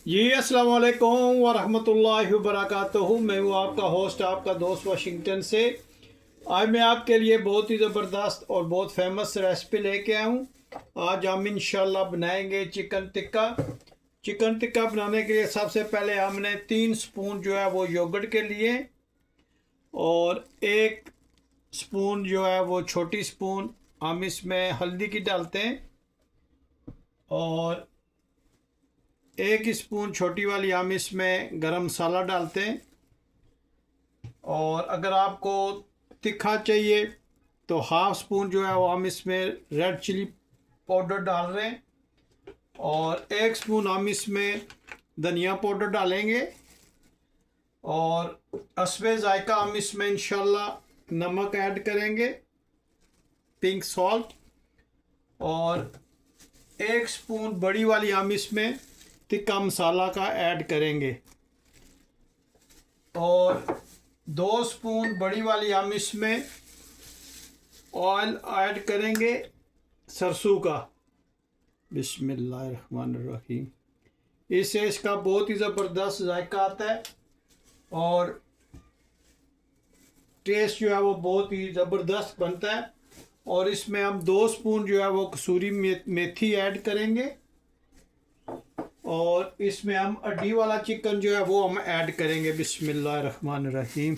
जी अस्सलाम वालेकुम वरहमतुल्लाहि वबरकातुहू। मैं हूँ आपका होस्ट, आपका दोस्त वाशिंगटन से। आज मैं आपके लिए बहुत ही ज़बरदस्त और बहुत फेमस रेसिपी लेके आया हूँ। आज हम इंशाल्लाह बनाएंगे चिकन टिक्का। चिकन टिक्का बनाने के लिए सबसे पहले हमने 3 स्पून जो है वो योगर्ट के लिए, और 1 स्पून जो है वो छोटी स्पून हम इसमें हल्दी की डालते हैं, और 1 स्पून छोटी वाली हम इसमें गरम मसाला डालते हैं। और अगर आपको तीखा चाहिए तो 1/2 स्पून जो है वो हम इसमें रेड चिली पाउडर डाल रहे हैं, और 1 स्पून हम इसमें धनिया पाउडर डालेंगे, और हस्बे जायका हम इसमें इंशाल्लाह नमक ऐड करेंगे, पिंक सॉल्ट, और 1 स्पून बड़ी वाली हम इसमें तिक्का मसाला का ऐड करेंगे, और 2 स्पून बड़ी वाली हम इसमें ऑयल ऐड करेंगे सरसों का। बिस्मिल्लाहिर्रहमानिर्रहीम। इससे इसका बहुत ही ज़बरदस्त जायका आता है और टेस्ट जो है वो बहुत ही ज़बरदस्त बनता है। और इसमें हम 2 स्पून जो है वो कसूरी मेथी ऐड करेंगे, और इसमें हम हड्डी वाला चिकन जो है वो हम ऐड करेंगे। बिस्मिल्लाहिर्रहमानिर्रहीम।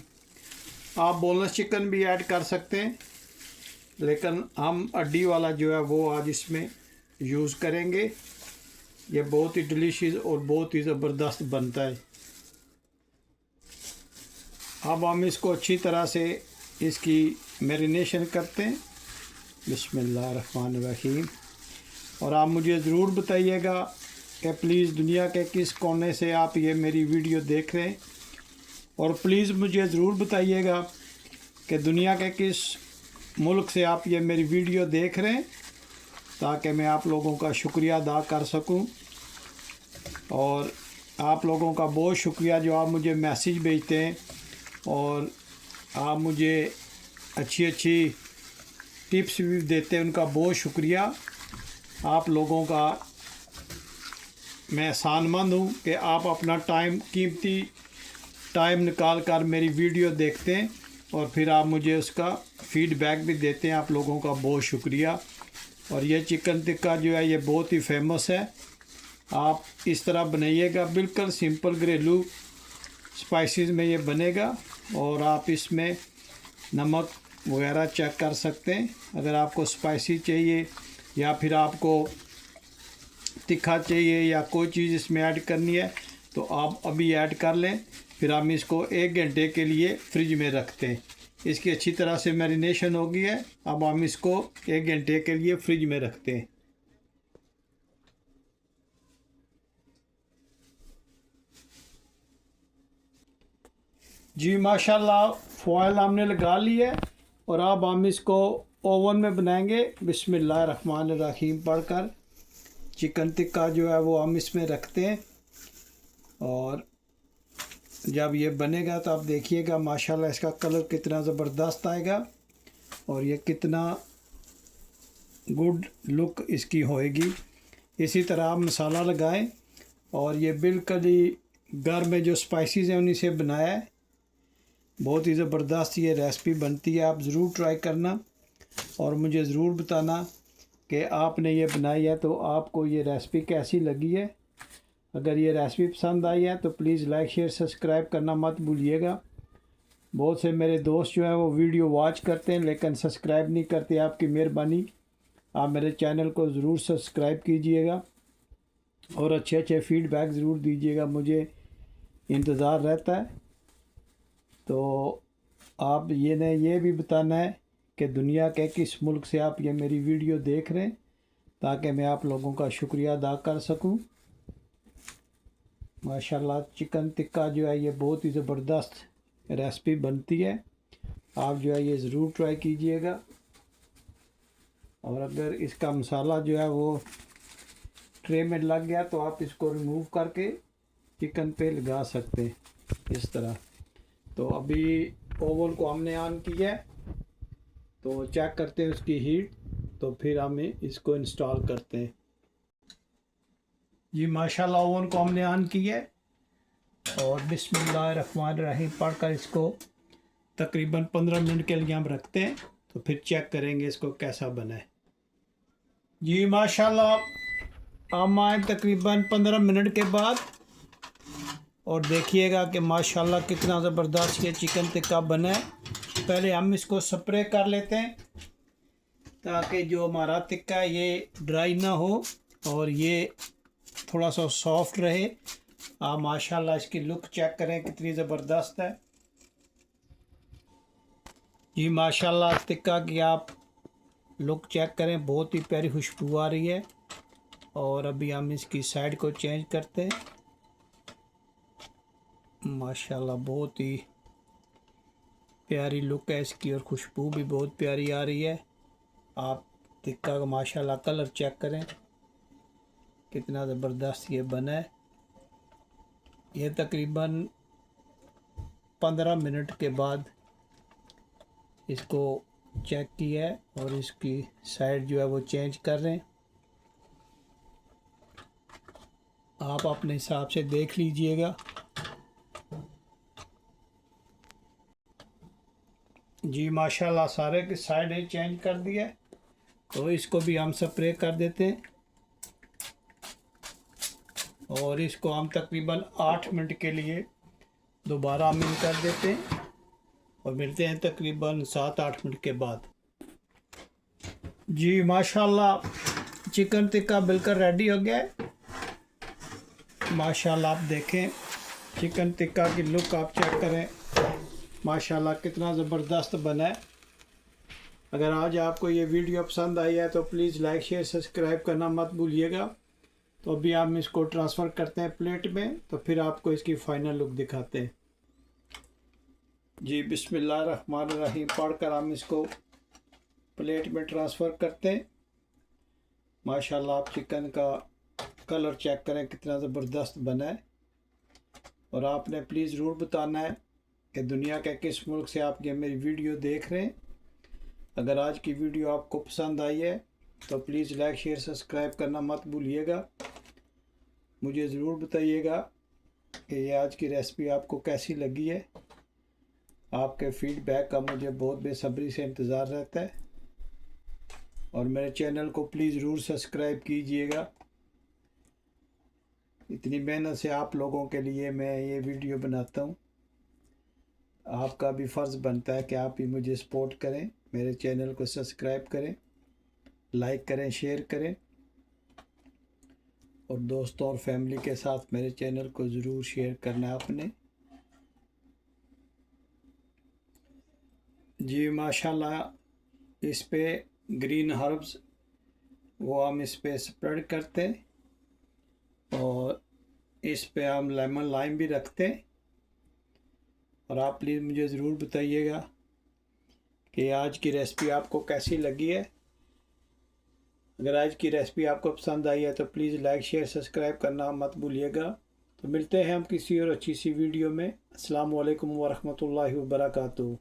आप बोनलेस चिकन भी ऐड कर सकते हैं, लेकिन हम हड्डी वाला जो है वो आज इसमें यूज़ करेंगे। ये बहुत ही डिलीशियस और बहुत ही ज़बरदस्त बनता है। अब हम इसको अच्छी तरह से इसकी मैरिनेशन करते हैं। बिस्मिल्लाहिर्रहमानिर्रहीम। और आप मुझे ज़रूर बताइएगा कि प्लीज़ दुनिया के किस कोने से आप ये मेरी वीडियो देख रहे हैं, और प्लीज़ मुझे ज़रूर बताइएगा कि दुनिया के किस मुल्क से आप ये मेरी वीडियो देख रहे हैं, ताकि मैं आप लोगों का शुक्रिया अदा कर सकूं। और आप लोगों का बहुत शुक्रिया जो आप मुझे मैसेज भेजते हैं और आप मुझे अच्छी अच्छी टिप्स भी देते हैं, उनका बहुत शुक्रिया। आप लोगों का मैं एहसानमंद हूँ कि आप अपना कीमती टाइम निकाल कर मेरी वीडियो देखते हैं और फिर आप मुझे उसका फ़ीडबैक भी देते हैं। आप लोगों का बहुत शुक्रिया। और ये चिकन टिक्का जो है ये बहुत ही फेमस है। आप इस तरह बनाइएगा, बिल्कुल सिंपल घरेलू स्पाइसेस में ये बनेगा। और आप इसमें नमक वगैरह चेक कर सकते हैं। अगर आपको स्पाइसी चाहिए या फिर आपको तीखा चाहिए या कोई चीज़ इसमें ऐड करनी है तो आप अभी ऐड कर लें। फिर हम इसको 1 घंटे के लिए फ्रिज में रखते हैं। इसकी अच्छी तरह से मैरिनेशन हो गई है। अब हम इसको 1 घंटे के लिए फ्रिज में रखते हैं। जी माशाल्लाह, फॉयल हमने लगा ली है और अब हम इसको ओवन में बनाएंगे। बिस्मिल्लाहिर्रहमानिर्रहीम पढ़कर चिकन टिक्का जो है वो हम इसमें रखते हैं, और जब ये बनेगा तो आप देखिएगा माशाल्लाह इसका कलर कितना ज़बरदस्त आएगा और ये कितना गुड लुक इसकी होएगी। इसी तरह आप मसाला लगाएं, और ये बिल्कुल ही घर में जो स्पाइसेस हैं उन्हीं से बनाया है। बहुत ही ज़बरदस्त ये रेसिपी बनती है। आप ज़रूर ट्राई करना और मुझे ज़रूर बताना कि आपने ये बनाई है तो आपको ये रेसिपी कैसी लगी है। अगर ये रेसिपी पसंद आई है तो प्लीज़ लाइक शेयर सब्सक्राइब करना मत भूलिएगा। बहुत से मेरे दोस्त जो हैं वो वीडियो वॉच करते हैं लेकिन सब्सक्राइब नहीं करते। आपकी मेहरबानी, आप मेरे चैनल को ज़रूर सब्सक्राइब कीजिएगा और अच्छे अच्छे फ़ीडबैक ज़रूर दीजिएगा, मुझे इंतज़ार रहता है। तो आप ये भी बताना है कि दुनिया के किस मुल्क से आप ये मेरी वीडियो देख रहे हैं, ताकि मैं आप लोगों का शुक्रिया अदा कर सकूं। माशाल्लाह चिकन टिक्का जो है ये बहुत ही ज़बरदस्त रेसिपी बनती है। आप जो है ये ज़रूर ट्राई कीजिएगा। और अगर इसका मसाला जो है वो ट्रे में लग गया तो आप इसको रिमूव करके चिकन पे लगा सकते हैं इस तरह। तो अभी ओवन को हमने ऑन किया है, तो चेक करते हैं उसकी हीट, तो फिर हम इसको इंस्टॉल करते हैं। जी माशाल्लाह ओवन को हमने ऑन किया है और बिस्मिल्लाहिर्रहमानिर्रहीम पढ़कर इसको तकरीबन 15 मिनट के लिए हम रखते हैं, तो फिर चेक करेंगे इसको कैसा बना है। जी माशाल्लाह हम आए तकरीबन 15 मिनट के बाद और देखिएगा कि माशाल्लाह कितना ज़बरदस्त ये चिकन टिक्का बना है। पहले हम इसको स्प्रे कर लेते हैं ताकि जो हमारा टिक्का है ये ड्राई ना हो और ये थोड़ा सा सॉफ्ट रहे। आप माशाल्लाह इसकी लुक चेक करें कितनी ज़बरदस्त है। जी माशाल्लाह टिक्का की आप लुक चेक करें, बहुत ही प्यारी खुशबू आ रही है। और अभी हम इसकी साइड को चेंज करते हैं। माशाल्लाह बहुत ही प्यारी लुक है इसकी और खुशबू भी बहुत प्यारी आ रही है। आप टिक्का का माशाल्लाह कलर चेक करें कितना ज़बरदस्त ये बना है। ये तकरीबन 15 मिनट के बाद इसको चेक किया है और इसकी साइड जो है वो चेंज कर रहे हैं। आप अपने हिसाब से देख लीजिएगा। जी माशाल्लाह सारे की साइड चेंज कर दिया है, तो इसको भी हम स्प्रे कर देते हैं और इसको हम तकरीबन 8 मिनट के लिए दोबारा मिल कर देते हैं और मिलते हैं तकरीबन 7-8 मिनट के बाद। जी माशाल्लाह चिकन टिक्का बिल्कुल रेडी हो गया है। माशाल्लाह आप देखें चिकन टिक्का की लुक आप चेक करें, माशाल्लाह कितना ज़बरदस्त बना है। अगर आज आपको ये वीडियो पसंद आई है तो प्लीज़ लाइक शेयर सब्सक्राइब करना मत भूलिएगा। तो अभी हम इसको ट्रांसफ़र करते हैं प्लेट में, तो फिर आपको इसकी फ़ाइनल लुक दिखाते हैं। जी बिस्मिल्लाहिर्रहमानिर्रहीम पढ़कर हम इसको प्लेट में ट्रांसफ़र करते हैं। माशाल्लाह आप चिकन का कलर चेक करें कितना ज़बरदस्त बना है। और आपने प्लीज़ ज़रूर बताना है कि दुनिया के किस मुल्क से आप ये मेरी वीडियो देख रहे हैं। अगर आज की वीडियो आपको पसंद आई है तो प्लीज़ लाइक शेयर सब्सक्राइब करना मत भूलिएगा। मुझे ज़रूर बताइएगा कि ये आज की रेसिपी आपको कैसी लगी है। आपके फीडबैक का मुझे बहुत बेसब्री से इंतज़ार रहता है और मेरे चैनल को प्लीज़ ज़रूर सब्सक्राइब कीजिएगा। इतनी मेहनत से आप लोगों के लिए मैं ये वीडियो बनाता हूँ। आपका भी फ़र्ज़ बनता है कि आप भी मुझे सपोर्ट करें, मेरे चैनल को सब्सक्राइब करें, लाइक करें, शेयर करें और दोस्तों और फैमिली के साथ मेरे चैनल को ज़रूर शेयर करना है आपने। जी माशाल्लाह इस पे ग्रीन हर्ब्स वो हम इस पे स्प्रेड करते हैं और इस पे हम लेमन लाइम भी रखते हैं। और आप प्लीज़ मुझे ज़रूर बताइएगा कि आज की रेसिपी आपको कैसी लगी है। अगर आज की रेसिपी आपको पसंद आई है तो प्लीज़ लाइक शेयर सब्सक्राइब करना मत भूलिएगा। तो मिलते हैं हम किसी और अच्छी सी वीडियो में। अस्सलाम वालेकुम व रहमतुल्लाहि व बरकातुहू।